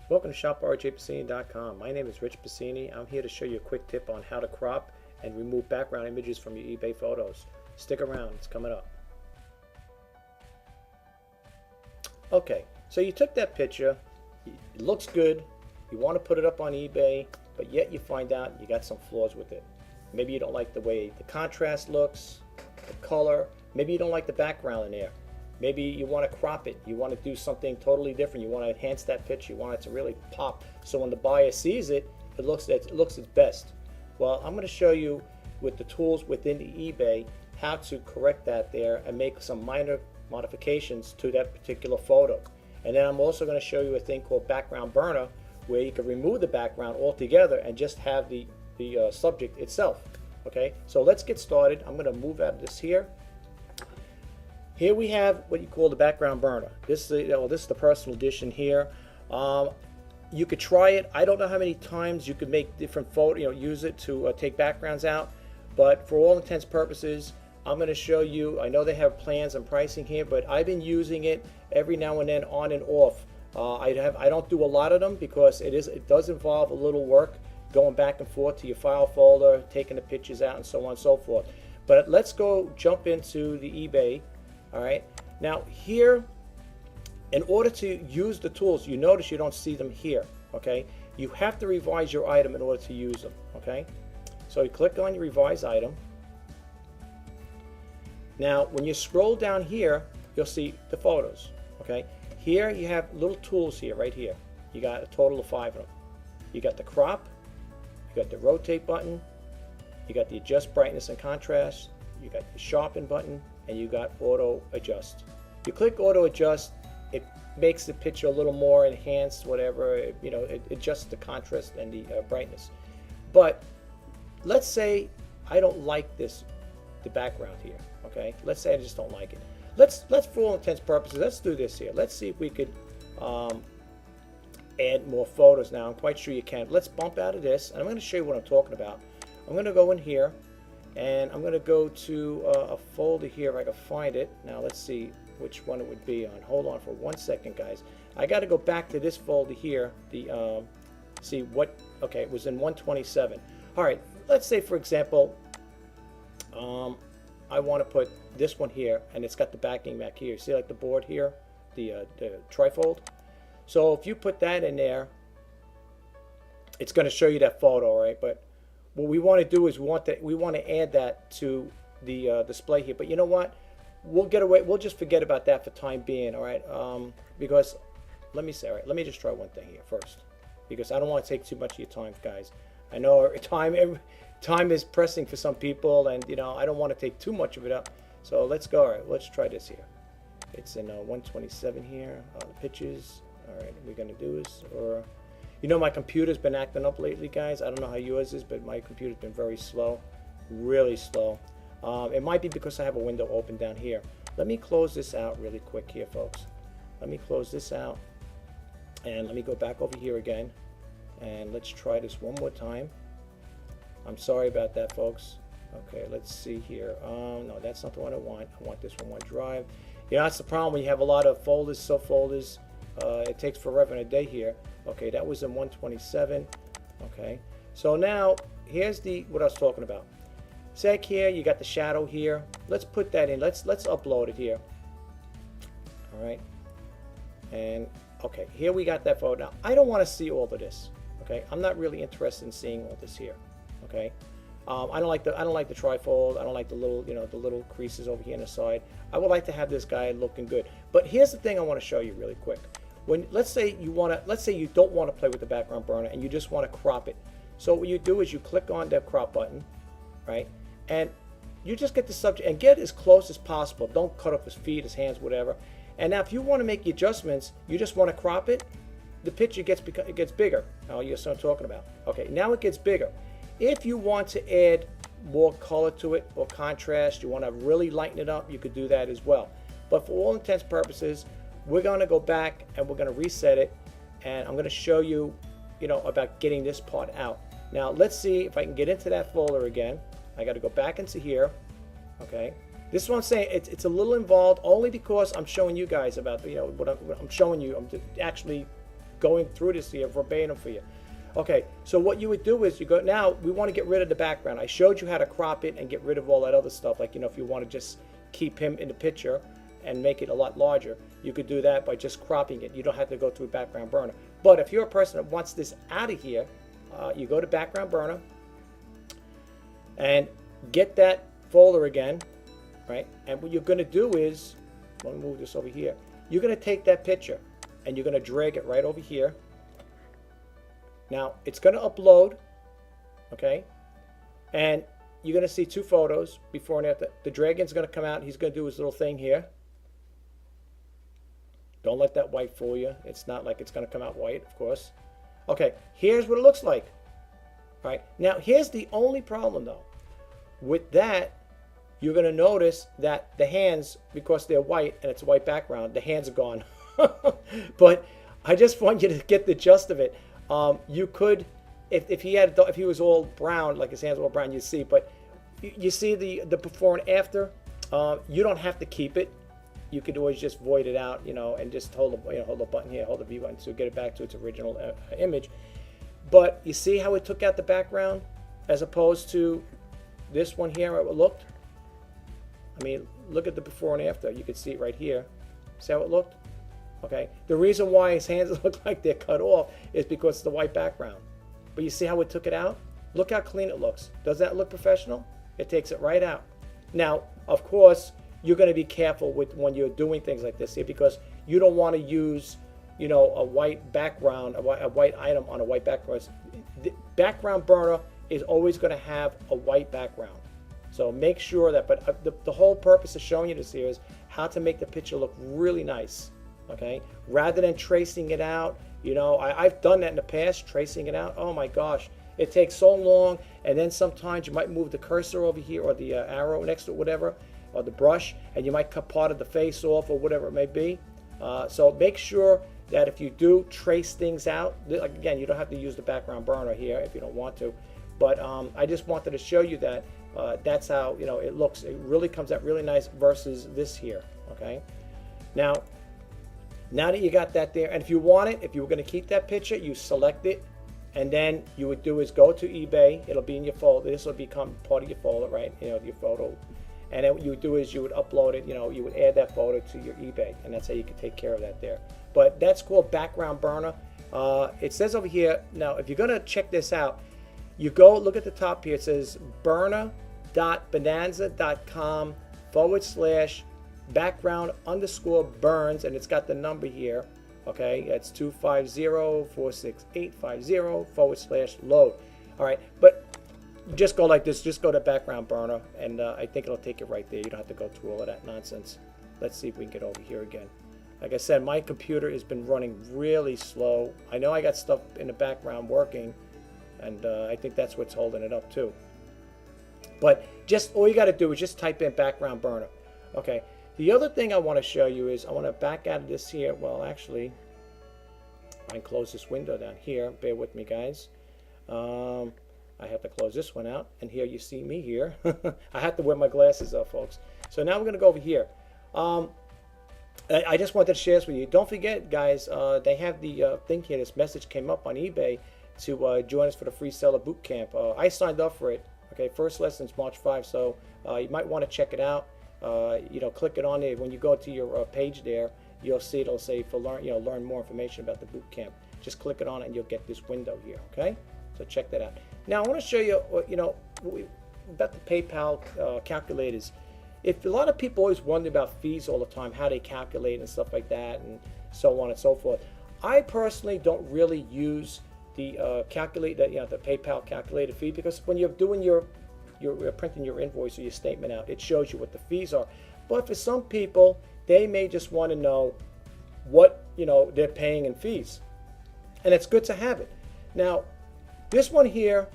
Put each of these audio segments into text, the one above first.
Welcome to shoprjpasini.com. My name is Rich Pasini. I'm here to show you a quick tip on how to crop and remove background images from your eBay photos. Stick around, it's coming up. Okay, so you took that picture, it looks good, you want to put it up on eBay, but yet you find out you got some flaws with it. Maybe you don't like the way the contrast looks, the color, maybe you don't like the background in there. Maybe you want to crop it, you want to do something totally different, you want to enhance that picture, you want it to really pop, so when the buyer sees it, it looks its best. Well, I'm going to show you with the tools within the eBay how to correct that there and make some minor modifications to that particular photo. And then I'm also going to show you a thing called background burner, where you can remove the background altogether and just have the subject itself. Okay, so let's get started. I'm going to move out of this here. Here we have what you call the background burner. This is the personal edition here. You could try it. I don't know how many times you could make different use it to take backgrounds out, but for all intents and purposes, I'm going to show you. I know they have plans and pricing here, but I've been using it every now and then on and off. I don't do a lot of them because it does involve a little work going back and forth to your file folder, taking the pictures out, and so on and so forth. But let's go jump into the eBay. All right, now here, in order to use the tools, you notice you don't see them here. Okay, you have to revise your item in order to use them. Okay, so you click on your revise item. Now when you scroll down here, you'll see the photos. Okay, here you have little tools here, right here. You got a total of 5 of them. You got the crop, you got the rotate button, you got the adjust brightness and contrast, you got the sharpen button, and you got auto adjust. You click auto adjust, it makes the picture a little more enhanced, whatever, it adjusts the contrast and the brightness. But let's say I don't like the background here. Okay, let's say I just don't like it. Let's for all intents and purposes, let's do this here. Let's see if we could add more photos. Now I'm quite sure you can. Let's bump out of this, and I'm going to show you what I'm talking about. I'm going to go in here, and I'm going to go to a folder here if I can find it. Now let's see which one it would be on. Hold on for 1 second, guys. I got to go back to this folder here. See what? Okay, it was in 127. All right. Let's say, for example, I want to put this one here, and it's got the backing back here. See, like the board here, the trifold. So if you put that in there, it's going to show you that photo, right? But what we want to do is we want to add that to the display here. But you know what? We'll get away. We'll just forget about that for time being. All right. Because let me just try one thing here first, because I don't want to take too much of your time, guys. I know time is pressing for some people, and I don't want to take too much of it up. So let's go. All right. Let's try this here. It's in 127 here. The pictures. All right. We're gonna do this, or. My computer's been acting up lately, guys. I don't know how yours is, but my computer's been very slow, really slow. It might be because I have a window open down here. Let me close this out really quick here, folks. Let me close this out, and let me go back over here again, and let's try this one more time. I'm sorry about that, folks. Okay, let's see here. No, that's not the one I want. I want this one, OneDrive. That's the problem when you have a lot of folders, subfolders. It takes forever and a day here. Okay, that was in 127. Okay, so now here's what I was talking about. Sec here, you got the shadow here. Let's put that in. Let's upload it here. All right, and okay, here we got that photo. Now I don't want to see all of this. Okay, I'm not really interested in seeing all this here. Okay, I don't like the trifold. I don't like the little creases over here on the side. I would like to have this guy looking good. But here's the thing I want to show you really quick. Let's say you don't want to play with the background burner and you just want to crop it. So what you do is you click on the crop button, right? And you just get the subject and get as close as possible. Don't cut off his feet, his hands, whatever. And now if you want to make the adjustments, you just want to crop it, the picture gets bigger. Oh, you see what I'm talking about. Okay, now it gets bigger. If you want to add more color to it or contrast, you want to really lighten it up, you could do that as well. But for all intents and purposes, we're going to go back and we're going to reset it, and I'm going to show you, about getting this part out. Now let's see if I can get into that folder again. I got to go back into here. Okay, this is what I'm saying. It's a little involved only because I'm showing you guys about what I'm showing you. I'm actually going through this here verbatim for you. Okay, so what you would do is you go, now we want to get rid of the background. I showed you how to crop it and get rid of all that other stuff. Like, you know, if you want to just keep him in the picture and make it a lot larger, you could do that by just cropping it. You don't have to go through background burner. But if you're a person that wants this out of here, you go to background burner and get that folder again, right? And what you're going to do is, let me move this over here. You're going to take that picture and you're going to drag it right over here. Now, it's going to upload, okay? And you're going to see two photos, before and after. The dragon's going to come out. He's going to do his little thing here. Don't let that white fool you. It's not like it's going to come out white, of course. Okay, here's what it looks like. All right, now here's the only problem, though. With that, you're going to notice that the hands, because they're white and it's a white background, the hands are gone. But I just want you to get the gist of it. You could, if he was all brown, like his hands were all brown, you see. But you see the before and after. You don't have to keep it. You could always just void it out, you know, and just hold the button here, hold the V button to get it back to its original image. But you see how it took out the background, as opposed to this one here, how it looked. I mean, look at the before and after. You can see it right here. See how it looked? Okay. The reason why his hands look like they're cut off is because it's the white background. But you see how it took it out? Look how clean it looks. Does that look professional? It takes it right out. Now, of course, you're going to be careful with when you're doing things like this here, because you don't want to use, you know, a white background, a white item on a white background. The background burner is always going to have a white background. So make sure that, but the whole purpose of showing you this here is how to make the picture look really nice, okay? Rather than tracing it out, you know, I've done that in the past, tracing it out. Oh my gosh, it takes so long, and then sometimes you might move the cursor over here, or the arrow next to it, whatever, or the brush, and you might cut part of the face off, or whatever it may be. So make sure that if you do trace things out, like again, you don't have to use the background burner here if you don't want to, but I just wanted to show you that that's how, you know, it looks. It really comes out really nice versus this here, okay? Now that you got that there, and if you want it, if you were going to keep that picture, you select it, and then you would do is go to eBay. It'll be in your folder. This will become part of your folder, right? You know, your photo. And then what you would do is you would upload it, you know, you would add that photo to your eBay, and that's how you can take care of that there. But that's called background burner. It says over here, now if you're going to check this out, you go look at the top here. It says burner.bonanza.com/background_burns, and it's got the number here. Okay, it's 250-468-50/load. All right, but just go like this. Just go to background burner, and I think it'll take it right there. You don't have to go through all of that nonsense. Let's see if we can get over here again. Like I said, my computer has been running really slow. I know I got stuff in the background working, and I think that's what's holding it up too. But just all you got to do is just type in background burner. Okay. The other thing I want to show you is I want to back out of this here. Well, actually, I can close this window down here. Bear with me, guys. I have to close this one out, and here you see me here. I have to wear my glasses though, folks. So now we're going to go over here. I just wanted to share this with you. Don't forget, guys, they have the thing here. This message came up on eBay to join us for the free seller boot camp. I signed up for it. Okay, first lesson's March 5, so you might want to check it out. You know, click it on there. When you go to your page there, you'll see it'll say for learn more information about the boot camp. Just click it on it and you'll get this window here. Okay, so check that out. Now I want to show you, you know, about the PayPal calculators. If a lot of people always wonder about fees all the time, how they calculate and stuff like that, and so on and so forth. I personally don't really use the the PayPal calculator fee, because when you're doing you're printing your invoice or your statement out, it shows you what the fees are. But for some people, they may just want to know what, you know, they're paying in fees, and it's good to have it. Now, this one here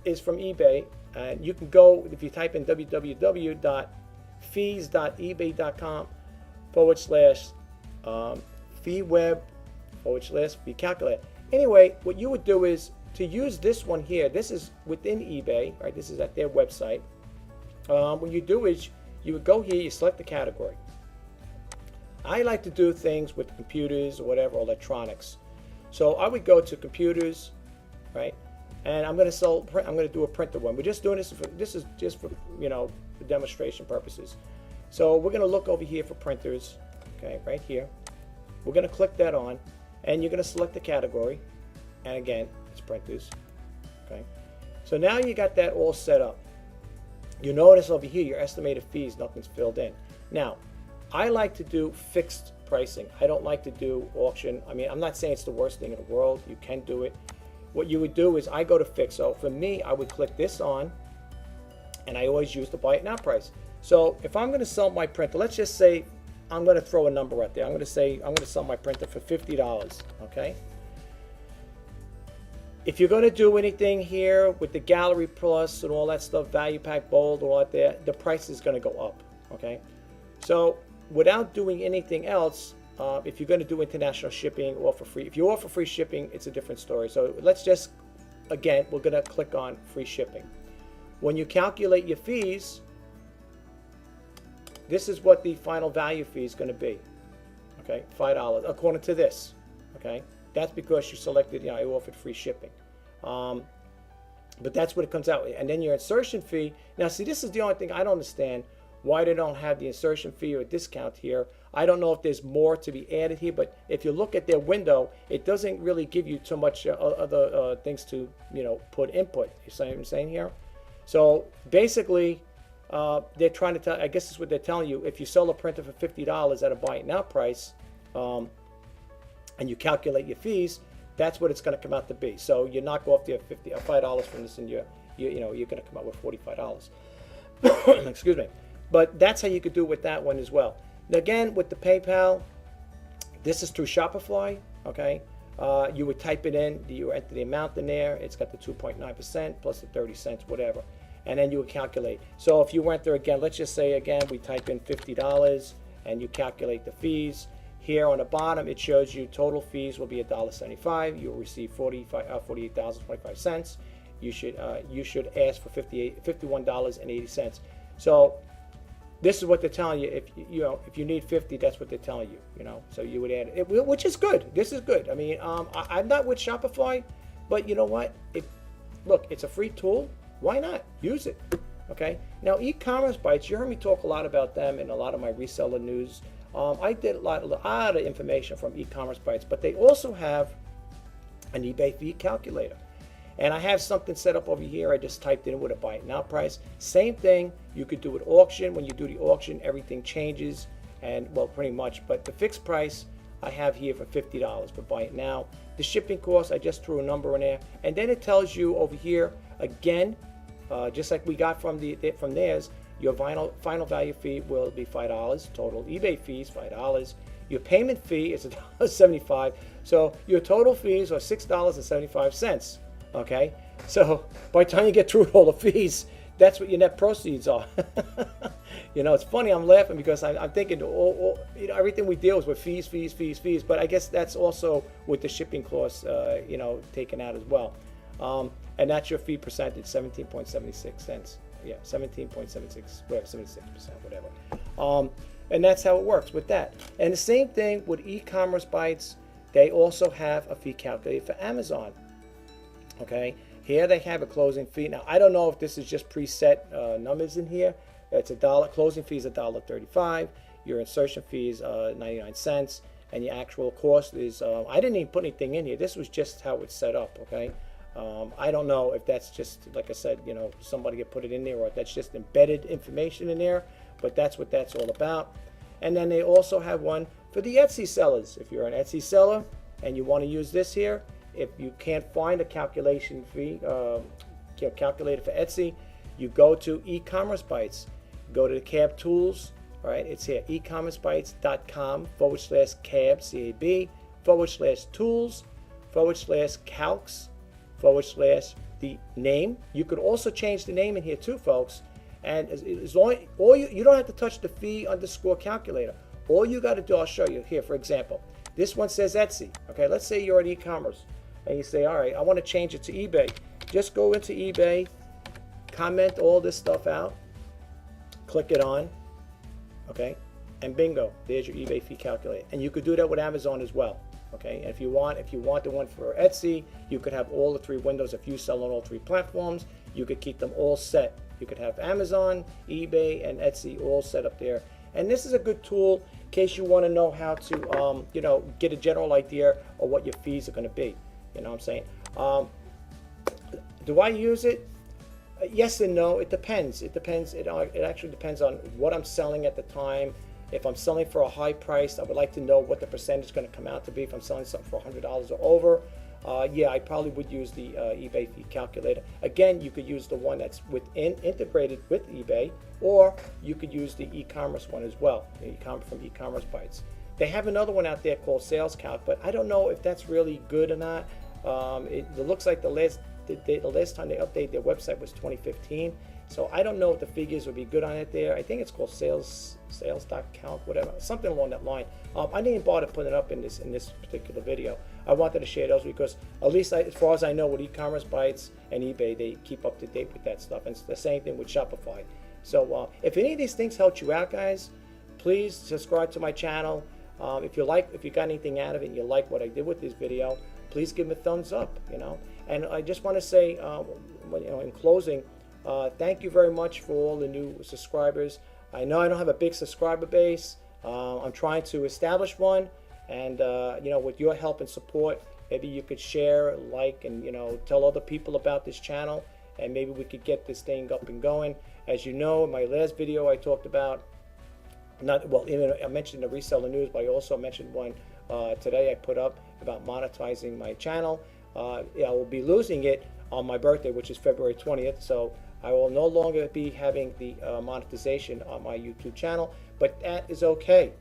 is from eBay, and you can go, if you type in www.fees.ebay.com/feeweb/fee calculator. Anyway, what you would do is to use this one here. This is within eBay, right? This is at their website. What you do is you would go here, you select the category. I like to do things with computers or whatever, electronics. So I would go to computers, right? And I'm going to sell. I'm going to do a printer one. We're just doing this. This is just for for demonstration purposes. So we're going to look over here for printers. Okay, right here. We're going to click that on, and you're going to select the category. And again, it's printers. Okay. So now you got that all set up. You notice over here your estimated fees, nothing's filled in. Now, I like to do fixed pricing. I don't like to do auction. I mean, I'm not saying it's the worst thing in the world. You can do it. What you would do is I go to fix. So for me, I would click this on, and I always use the buy it now price. So if I'm going to sell my printer, let's just say I'm going to throw a number out there. I'm going to say I'm going to sell my printer for $50. Okay. If you're going to do anything here with the Gallery Plus and all that stuff, Value Pack Bold, all that there, the price is going to go up. Okay. So without doing anything else, if you're going to do international shipping or for free, if you offer free shipping, it's a different story. So let's just, again, we're going to click on free shipping. When you calculate your fees, this is what the final value fee is going to be. Okay, $5 according to this. Okay, that's because you selected, I offered free shipping. But that's what it comes out with. And then your insertion fee. Now, see, this is the only thing I don't understand. Why they don't have the insertion fee or a discount here. I don't know if there's more to be added here, but if you look at their window, it doesn't really give you too much other things to put input. You see what I'm saying here? So basically, they're trying to tell. I guess that's what they're telling you. If you sell a printer for $50 at a buy it now price, and you calculate your fees, that's what it's going to come out to be. So you knock off the $5 from this, and you're going to come out with $45. Excuse me. But that's how you could do with that one as well. Now again, with the PayPal, this is through Shopify, okay? You would type it in, you enter the amount in there, it's got the 2.9% plus the 30 cents, whatever. And then you would calculate. So if you went there again, let's just say again, we type in $50 and you calculate the fees. Here on the bottom, it shows you total fees will be $1.75. You'll receive $48,025. You should ask for $51.80. So this is what they're telling you. If you need 50, that's what they're telling you. So you would add it, which is good. This is good. I mean, I'm not with Shopify, but you know what? Look, it's a free tool. Why not use it? Okay. Now, e-commerce bites. You heard me talk a lot about them in a lot of my reseller news. I did a lot of information from e-commerce bites, but they also have an eBay fee calculator. And I have something set up over here. I just typed in with a buy it now price. Same thing. You could do with auction. When you do the auction, everything changes, and well, pretty much. But the fixed price I have here for $50 for buy it now. The shipping cost, I just threw a number in there, and then it tells you over here again, just like we got from theirs. Your final value fee will be $5. Total eBay fees $5. Your payment fee is $1.75. So your total fees are $6.75. Okay, so by the time you get through all the fees, that's what your net proceeds are. It's funny. I'm laughing because I'm thinking, everything we deal with fees. But I guess that's also with the shipping costs, taken out as well. And that's your fee percentage, 17.76 cents. Yeah, 17.76, 76%, whatever. And that's how it works with that. And the same thing with e-commerce bites. They also have a fee calculator for Amazon. Okay, here they have a closing fee. Now I don't know if this is just preset numbers in here. It's $1. Closing fee is $1.35. Your insertion fee is 99 cents, and your actual cost is. I didn't even put anything in here. This was just how it's set up. Okay, I don't know if that's just, like I said, somebody could put it in there, or if that's just embedded information in there. But that's what that's all about. And then they also have one for the Etsy sellers. If you're an Etsy seller and you want to use this here. If you can't find a calculation fee, calculator for Etsy, you go to e-commerce bites. Go to the cab tools. All right, it's here, ecommercebites.com/cab, CAB/tools/calcs/ the name. You could also change the name in here too, folks. And as long you don't have to touch the fee _ calculator. All you got to do, I'll show you here. For example, this one says Etsy. Okay, let's say you're at e-commerce. And you say, all right, I want to change it to eBay. Just go into eBay, comment all this stuff out, click it on, okay, and bingo, there's your eBay fee calculator. And you could do that with Amazon as well. Okay, and if you want the one for Etsy, you could have all the 3 windows. If you sell on all 3 platforms, you could keep them all set. You could have Amazon, eBay, and Etsy all set up there. And this is a good tool in case you want to know how to, you know, get a general idea of what your fees are going to be. You know what I'm saying? Do I use it? Yes and no. It depends. It depends. It actually depends on what I'm selling at the time. If I'm selling for a high price, I would like to know what the percentage is going to come out to be. If I'm selling something for $100 or over, yeah, I probably would use the eBay fee calculator. Again, you could use the one that's integrated with eBay, or you could use the e-commerce one as well, from E-commerce Bytes. They have another one out there called Sales Calc, but I don't know if that's really good or not. It looks like the last time they updated their website was 2015. So I don't know if the figures would be good on it there. I think it's called sales.calc, whatever, something along that line. I didn't bother putting it up in this particular video. I wanted to share those because at least as far as I know with E-commerce Bytes and eBay, they keep up to date with that stuff. And it's the same thing with Shopify. So if any of these things helped you out, guys, please subscribe to my channel. If you got anything out of it and you like what I did with this video, please give me a thumbs up. You know, and I just want to say, you know, in closing. Thank you very much for all the new subscribers. I know I don't have a big subscriber base. I'm trying to establish one, and you know, with your help and support, maybe you could share, like, and you know, tell other people about this channel, and maybe we could get this thing up and going. As you know, in my last video, I talked about I mentioned the reseller news, but I also mentioned one today I put up about monetizing my channel. Yeah, I will be losing it on my birthday, which is February 20th. So I will no longer be having the monetization on my YouTube channel, but that is okay.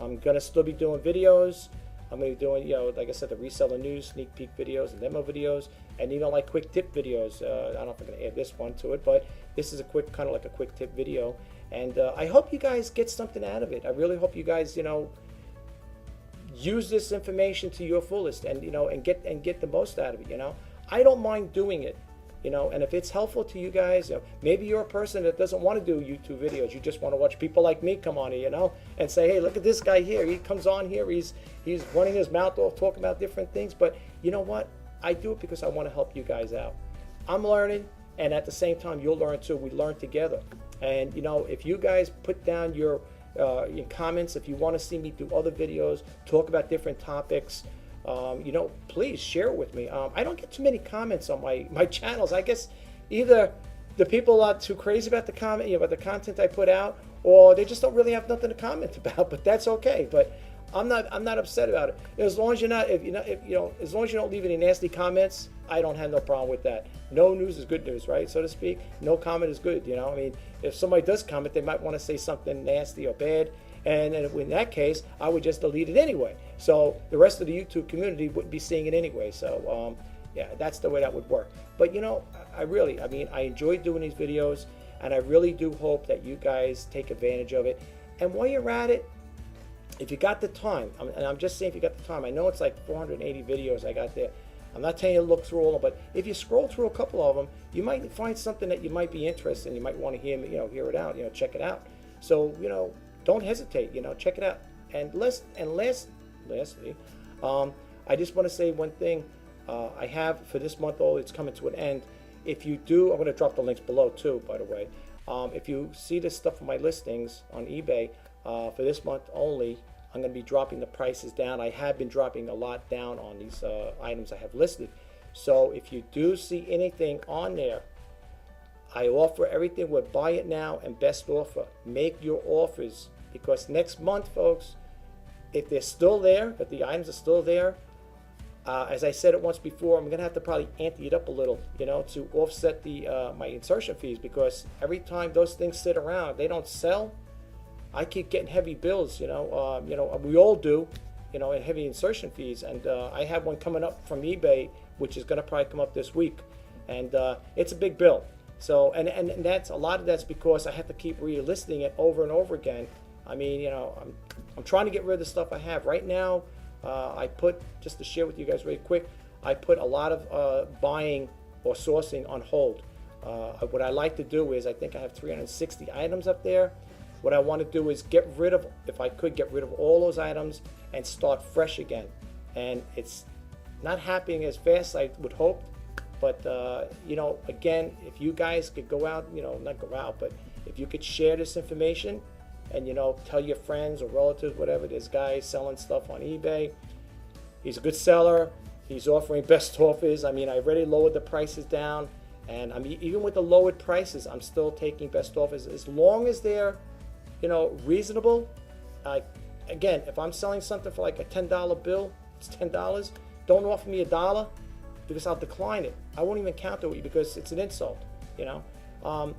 I'm gonna still be doing videos. I'm gonna be doing, you know, like I said, the reseller news, sneak peek videos, and demo videos, and even like quick tip videos. I don't know if I'm gonna add this one to it, but this is a quick, kind of like a quick tip video. And I hope you guys get something out of it. I really hope you guys, you know, use this information to your fullest, and you know, and get the most out of it. You know, I don't mind doing it. You know, and if it's helpful to you guys, you know, maybe you're a person that doesn't want to do YouTube videos. You just want to watch people like me come on here, you know, and say, hey, look at this guy here. He comes on here. He's running his mouth off, talking about different things. But you know what? I do it because I want to help you guys out. I'm learning, and at the same time, you'll learn too. We learn together. And you know, if you guys put down your comments, if you want to see me do other videos, talk about different topics, you know, please share it with me. I don't get too many comments on my channels. I guess either the people are too crazy about the comment, you know, about the content I put out, or they just don't really have nothing to comment about. But that's okay. But I'm not upset about it. As long as you're not, as long as you don't leave any nasty comments, I don't have no problem with that. No news is good news, right, so to speak. No comment is good. You know, I mean, if somebody does comment, they might want to say something nasty or bad. And in that case, I would just delete it anyway. So the rest of the YouTube community wouldn't be seeing it anyway. So yeah, that's the way that would work. But you know, I enjoy doing these videos, and I really do hope that you guys take advantage of it. And while you're at it, if you got the time, and I'm just saying if you got the time, I know it's like 480 videos I got there. I'm not telling you to look through all of them, but if you scroll through a couple of them, you might find something that you might be interested in. You might want to hear it out, you know, check it out. So, you know, don't hesitate, you know, check it out. And lastly, I just want to say one thing. I have for this month, it's coming to an end. If you do, I'm going to drop the links below too, by the way. If you see this stuff on my listings on eBay, for this month only, I'm going to be dropping the prices down. I have been dropping a lot down on these items I have listed. So if you do see anything on there, I offer everything with buy it now and best offer. Make your offers, because next month, folks, if they're still there, if the items are still there, as I said it once before, I'm going to have to probably ante it up a little, you know, to offset the my insertion fees, because every time those things sit around, they don't sell. I keep getting heavy bills, you know, we all do, you know, and heavy insertion fees. And I have one coming up from eBay, which is going to probably come up this week, and it's a big bill. So, and that's a lot of that's because I have to keep relisting it over and over again. I mean, you know, I'm trying to get rid of the stuff I have right now. I put, just to share with you guys really quick, I put a lot of buying or sourcing on hold. What I like to do is, I think I have 360 items up there. What I want to do is get rid of, if I could, get rid of all those items and start fresh again. and it's not happening as fast as I would hope. But you know, again, if you guys could go out, you know, not go out, but if you could share this information and, you know, tell your friends or relatives, whatever, this guy selling stuff on eBay. He's a good seller. He's offering best offers. I mean, I already lowered the prices down, and I mean, even with the lowered prices, I'm still taking best offers as long as they're, you know, reasonable. Again, if I'm selling something for like a $10 bill, it's $10. Don't offer me $1 because I'll decline it. I won't even counter with you because it's an insult. You know,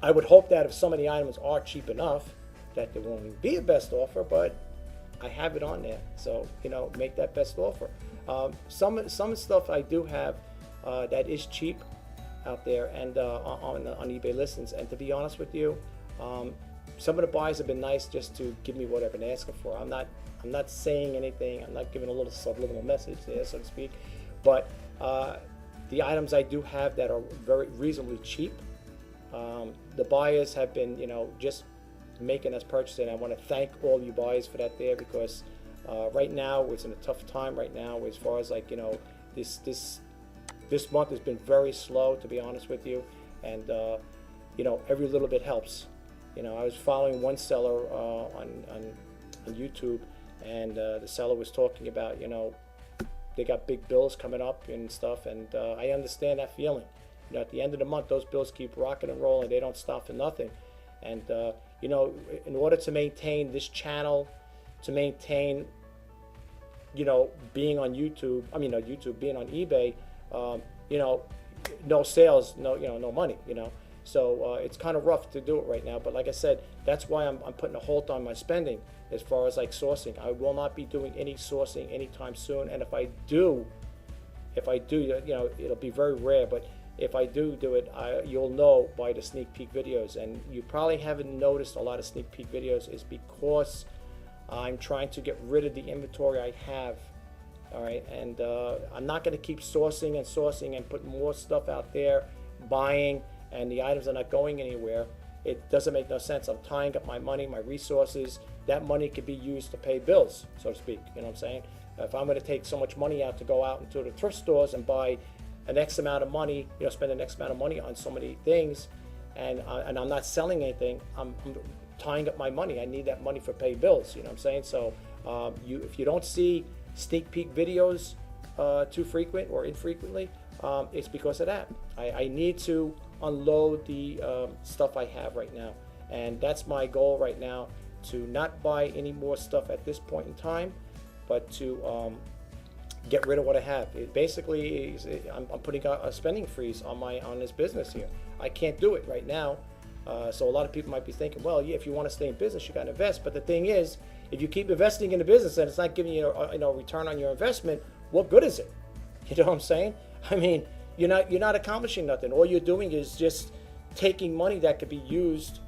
I would hope that if some of the items are cheap enough, that there won't be a best offer, but I have it on there, so you know, make that best offer. Some stuff I do have that is cheap out there and on eBay listings. And to be honest with you, some of the buyers have been nice just to give me whatever they're asking for. I'm not saying anything. I'm not giving a little subliminal message there, so to speak. But the items I do have that are very reasonably cheap, the buyers have been, you know, just making us purchase it. I want to thank all you buyers for that there, because right now it's in a tough time right now as far as, like, you know, this month has been very slow, to be honest with you, and you know, every little bit helps. You know, I was following one seller on YouTube, and the seller was talking about, you know, they got big bills coming up and stuff, and I understand that feeling. You know, at the end of the month, those bills keep rocking and rolling. They don't stop for nothing. And you know, in order to maintain this channel, to maintain, you know, being on YouTube, being on eBay, you know, no sales, no money, you know. So it's kind of rough to do it right now. But like I said, that's why I'm putting a halt on my spending as far as like sourcing. I will not be doing any sourcing anytime soon. And if I do, you know, it'll be very rare. But if I do it, you'll know by the sneak peek videos. And you probably haven't noticed a lot of sneak peek videos is because I'm trying to get rid of the inventory I have. All right, and I'm not going to keep sourcing and putting more stuff out there, buying, and the items are not going anywhere. It doesn't make no sense. I'm tying up my money, my resources. That money could be used to pay bills, so to speak. You know what I'm saying? If I'm going to take so much money out to go out into the thrift stores and buy an X amount of money, you know, spend an X amount of money on so many things, and I'm not selling anything, I'm tying up my money. I need that money for pay bills. You know what I'm saying? So if you don't see sneak peek videos too frequent or infrequently, it's because of that. I need to unload the stuff I have right now, and that's my goal right now, to not buy any more stuff at this point in time, but to get rid of what I have. It basically is, I'm putting a spending freeze on this business here. I can't do it right now. So a lot of people might be thinking, well, yeah, if you want to stay in business, you got to invest. But the thing is, if you keep investing in the business and it's not giving you a return on your investment, what good is it? You know what I'm saying? I mean, you're not accomplishing nothing. All you're doing is just taking money that could be used,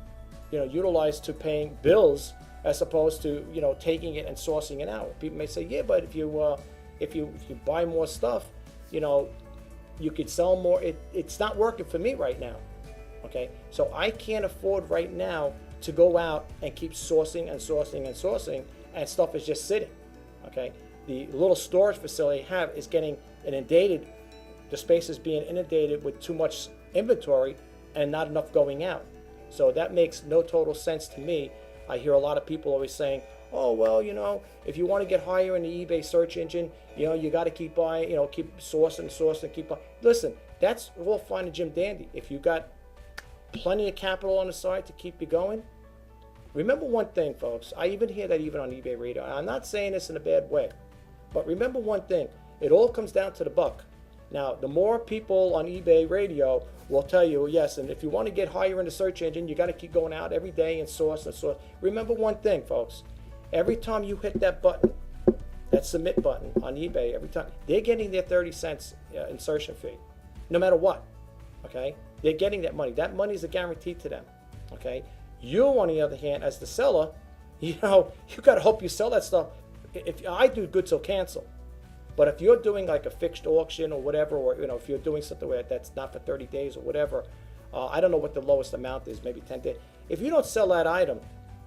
you know, utilized to paying bills, as opposed to, you know, taking it and sourcing it out. People may say, yeah, but if you buy more stuff, you know, you could sell more. It's not working for me right now. Okay, so I can't afford right now to go out and keep sourcing, and stuff is just sitting. Okay, the little storage facility I have is getting inundated. The space is being inundated with too much inventory and not enough going out. So that makes no total sense to me. I hear a lot of people always saying, oh, well, you know, if you want to get higher in the eBay search engine, you know, you got to keep buying, you know, keep sourcing, keep buying. Listen, that's all fine and Jim dandy. If you got plenty of capital on the side to keep you going, remember one thing, folks. I even hear that even on eBay Radio. I'm not saying this in a bad way, but remember one thing. It all comes down to the buck. Now, the more people on eBay Radio will tell you, yes, and if you want to get higher in the search engine, you got to keep going out every day and source. Remember one thing, folks. Every time you hit that button, that submit button on eBay, every time, they're getting their 30 cents insertion fee, no matter what. Okay? They're getting that money. That money is a guarantee to them. Okay? You, on the other hand, as the seller, you know, you got to hope you sell that stuff. If I do good till cancel. But if you're doing like a fixed auction or whatever, or, you know, if you're doing something where that's not for 30 days or whatever, I don't know what the lowest amount is, maybe 10 days. If you don't sell that item,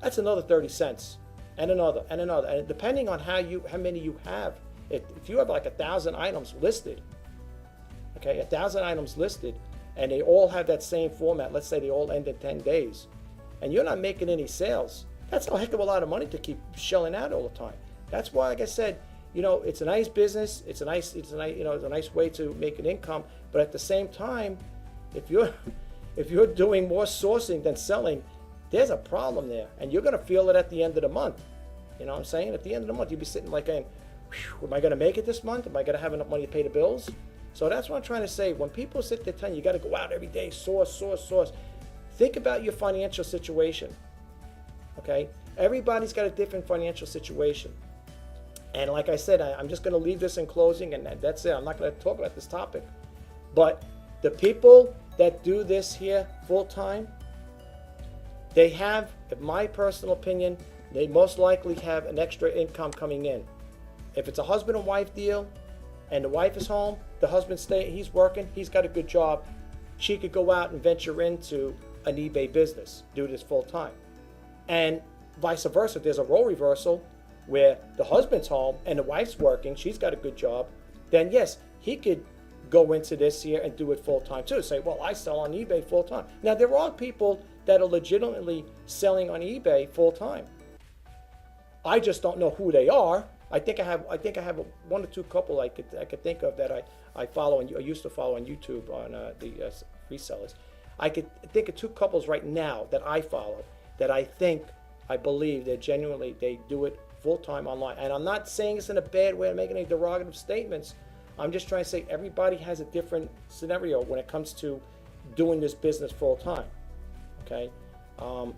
that's another 30 cents and another. And depending on how many you have If you have like 1,000 items listed, okay, 1,000 items listed, and they all have that same format, let's say they all end in 10 days, and you're not making any sales, that's a heck of a lot of money to keep shelling out all the time. That's why, like I said, it's a nice business, it's a nice way to make an income, but at the same time, if you're doing more sourcing than selling, there's a problem there, and you're going to feel it at the end of the month. You know what I'm saying? At the end of the month, you'll be sitting like going, am I going to make it this month? Am I going to have enough money to pay the bills? So that's what I'm trying to say. When people sit there telling you got to go out every day, source, think about your financial situation. Okay? Everybody's got a different financial situation. And like I said, I'm just going to leave this in closing, and that's it. I'm not going to talk about this topic. But the people that do this here full time, they have, in my personal opinion, they most likely have an extra income coming in. If it's a husband and wife deal, and the wife is home, the husband he's working, he's got a good job, she could go out and venture into an eBay business, do this full time. And vice versa, there's a role reversal where the husband's home and the wife's working, she's got a good job, then yes, he could go into this here and do it full time too. Say, well, I sell on eBay full time. Now there are people that are legitimately selling on eBay full time. I just don't know who they are. I think I have one or two couple I could think of that I follow and I used to follow on YouTube on the resellers. I could think of two couples right now that I follow that I believe that genuinely they do it full time online. And I'm not saying it's in a bad way. I'm making any derogative statements. I'm just trying to say everybody has a different scenario when it comes to doing this business full time. Okay, I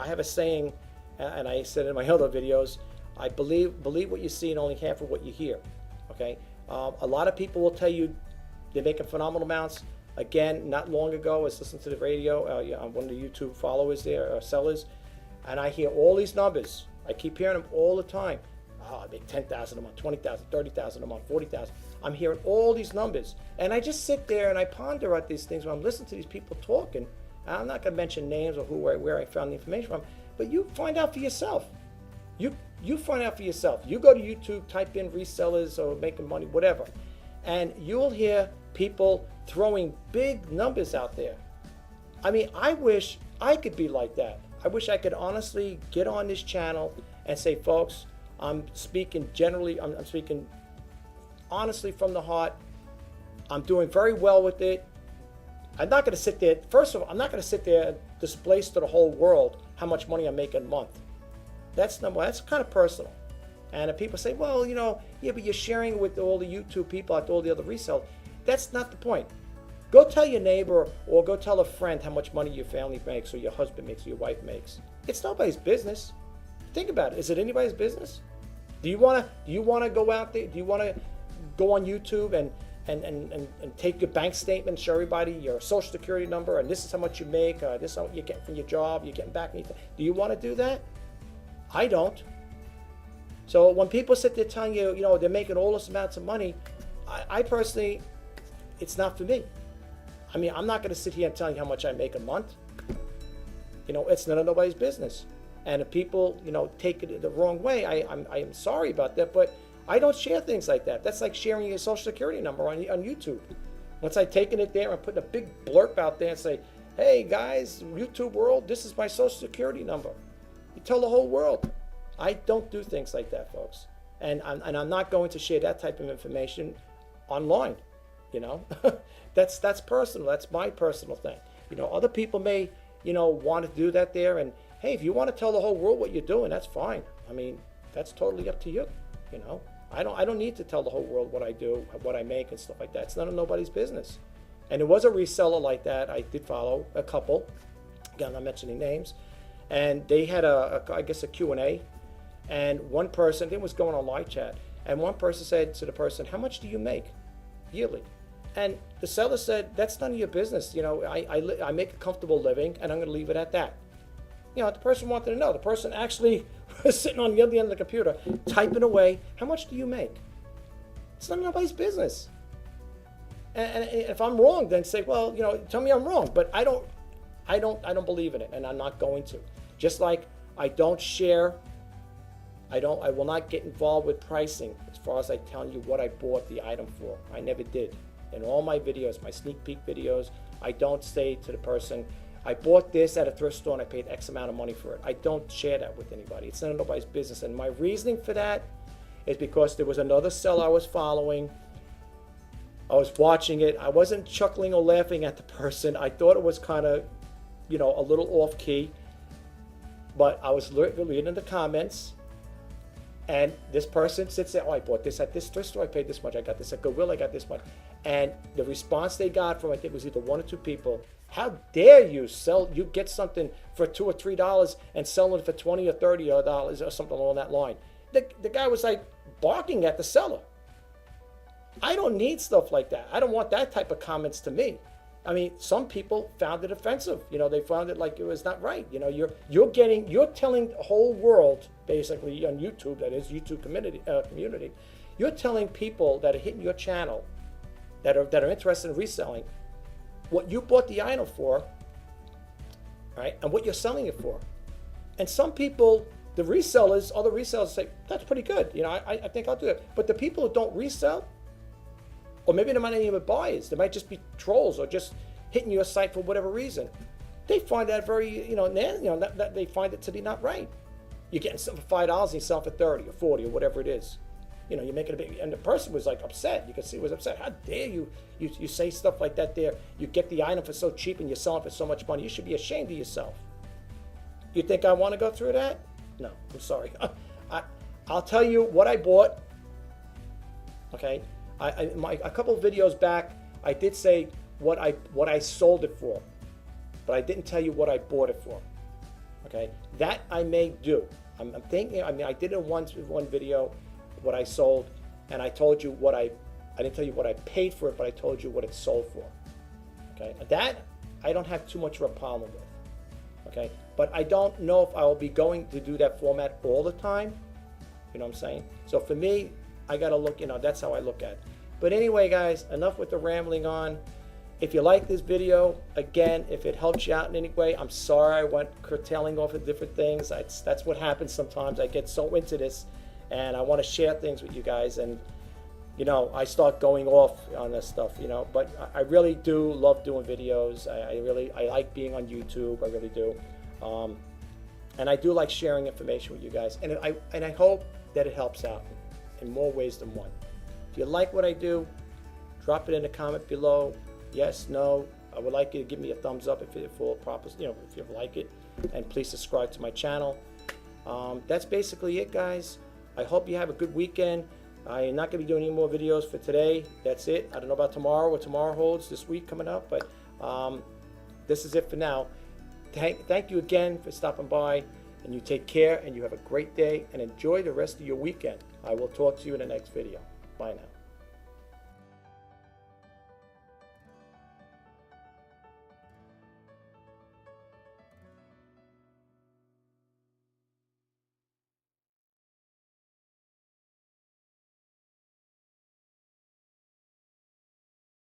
have a saying, and I said in my other videos, I believe what you see and only half of what you hear. Okay, a lot of people will tell you they're making phenomenal amounts. Again, not long ago, I was listening to the radio, one of the YouTube followers there, sellers, and I hear all these numbers. I keep hearing them all the time. I make 10,000 a month, 20,000, 30,000 a month, 40,000. I'm hearing all these numbers, and I just sit there and I ponder at these things when I'm listening to these people talking. I'm not going to mention names or where I found the information from, but you find out for yourself. You find out for yourself. You go to YouTube, type in resellers or making money, whatever, and you'll hear people throwing big numbers out there. I mean, I wish I could be like that. I wish I could honestly get on this channel and say, folks, I'm speaking generally, I'm speaking honestly from the heart. I'm doing very well with it. I'm not going to sit there, first of all, I'm not going to sit there and display to the whole world how much money I'm making a month. That's kind of personal. And if people say, well, yeah, but you're sharing with all the YouTube people, like all the other resellers. That's not the point. Go tell your neighbor or go tell a friend how much money your family makes or your husband makes or your wife makes. It's nobody's business. Think about it. Is it anybody's business? Do you want to go out there? Do you want to go on YouTube and take your bank statement, show everybody your social security number, and this is how much you make, this is what you get from your job, you're getting back anything? Do you want to do that? I don't. So when people sit there telling you, they're making all this amounts of money, I personally, it's not for me. I mean, I'm not going to sit here and tell you how much I make a month. It's none of nobody's business. And if people, take it the wrong way, I am sorry about that, but I don't share things like that. That's like sharing your social security number on YouTube. Once I've taken it there and put a big blurb out there and say, hey guys, YouTube world, this is my social security number. You tell the whole world. I don't do things like that, folks. And I'm not going to share that type of information online. That's personal. That's my personal thing. Other people may, want to do that there. And hey, if you want to tell the whole world what you're doing, that's fine. I mean, that's totally up to you. I don't need to tell the whole world what I do, what I make, and stuff like that. It's none of nobody's business. And there was a reseller like that. I did follow a couple. Again, I'm not mentioning names. And they had I guess a Q&A. And one person, it was going on live chat. And one person said to the person, how much do you make yearly? And the seller said, that's none of your business. I make a comfortable living, and I'm going to leave it at that. The person wanted to know. The person actually was sitting on the other end of the computer, typing away, how much do you make? It's none of nobody's business. And if I'm wrong, then say, well, tell me I'm wrong. But I don't believe in it, and I'm not going to. Just like I don't share I will not get involved with pricing as far as I telling you what I bought the item for. I never did. In all my videos, my sneak peek videos, I don't say to the person, I bought this at a thrift store and I paid X amount of money for it. I don't share that with anybody. It's none of nobody's business. And my reasoning for that is because there was another seller I was following. I was watching it. I wasn't chuckling or laughing at the person. I thought it was kind of, you know, a little off key. But I was reading the comments. And this person sits there, oh, I bought this at this thrift store, I paid this much. I got this at Goodwill, I got this much. And the response they got from, I think it was either 1 or 2 people, how dare you get something for $2 or $3 and sell it for $20 or $30 or something along that line. The guy was like barking at the seller. I don't need stuff like that. I don't want that type of comments to me. I mean, some people found it offensive. You know, they found it like it was not right. You know, you're telling the whole world, basically on YouTube, that is YouTube community, you're telling people that are hitting your channel, that are interested in reselling, what you bought the item for, right, and what you're selling it for. And some people, other resellers say, that's pretty good. You know, I think I'll do it. But the people who don't resell, or maybe they might not even be buyers. They might just be trolls or just hitting your site for whatever reason. They find that very, that they find it to be not right. You're getting something for $5 and you sell it for 30 or 40 or whatever it is. You know, you're making a big, and the person was like upset. You could see he was upset. How dare you say stuff like that there? You get the item for so cheap and you're selling for so much money. You should be ashamed of yourself. You think I want to go through that? No, I'm sorry. I'll tell you what I bought. Okay. A couple of videos back, I did say what I sold it for, but I didn't tell you what I bought it for. Okay, that I may do. I'm thinking. I mean, I did it in one video, what I sold, and I told you what I didn't tell you what I paid for it, but I told you what it sold for. Okay, that I don't have too much of a problem with. Okay, but I don't know if I will be going to do that format all the time. You know what I'm saying? So for me, I got to look, that's how I look at it. But anyway, guys, enough with the rambling on. If you like this video, again, if it helps you out in any way, I'm sorry I went curtailing off of different things. That's what happens sometimes. I get so into this, and I want to share things with you guys, and, I start going off on this stuff, But I really do love doing videos. I like being on YouTube. I really do. And I do like sharing information with you guys. And I hope that it helps out in more ways than one. If you like what I do, drop it in the comment below. Yes, no. I would like you to give me a thumbs up if you like it, and please subscribe to my channel. That's basically it, guys. I hope you have a good weekend. I am not going to be doing any more videos for today. That's it. I don't know about tomorrow, what tomorrow holds this week coming up, but this is it for now. Thank you again for stopping by, and you take care, and you have a great day, and enjoy the rest of your weekend. I will talk to you in the next video. Bye now.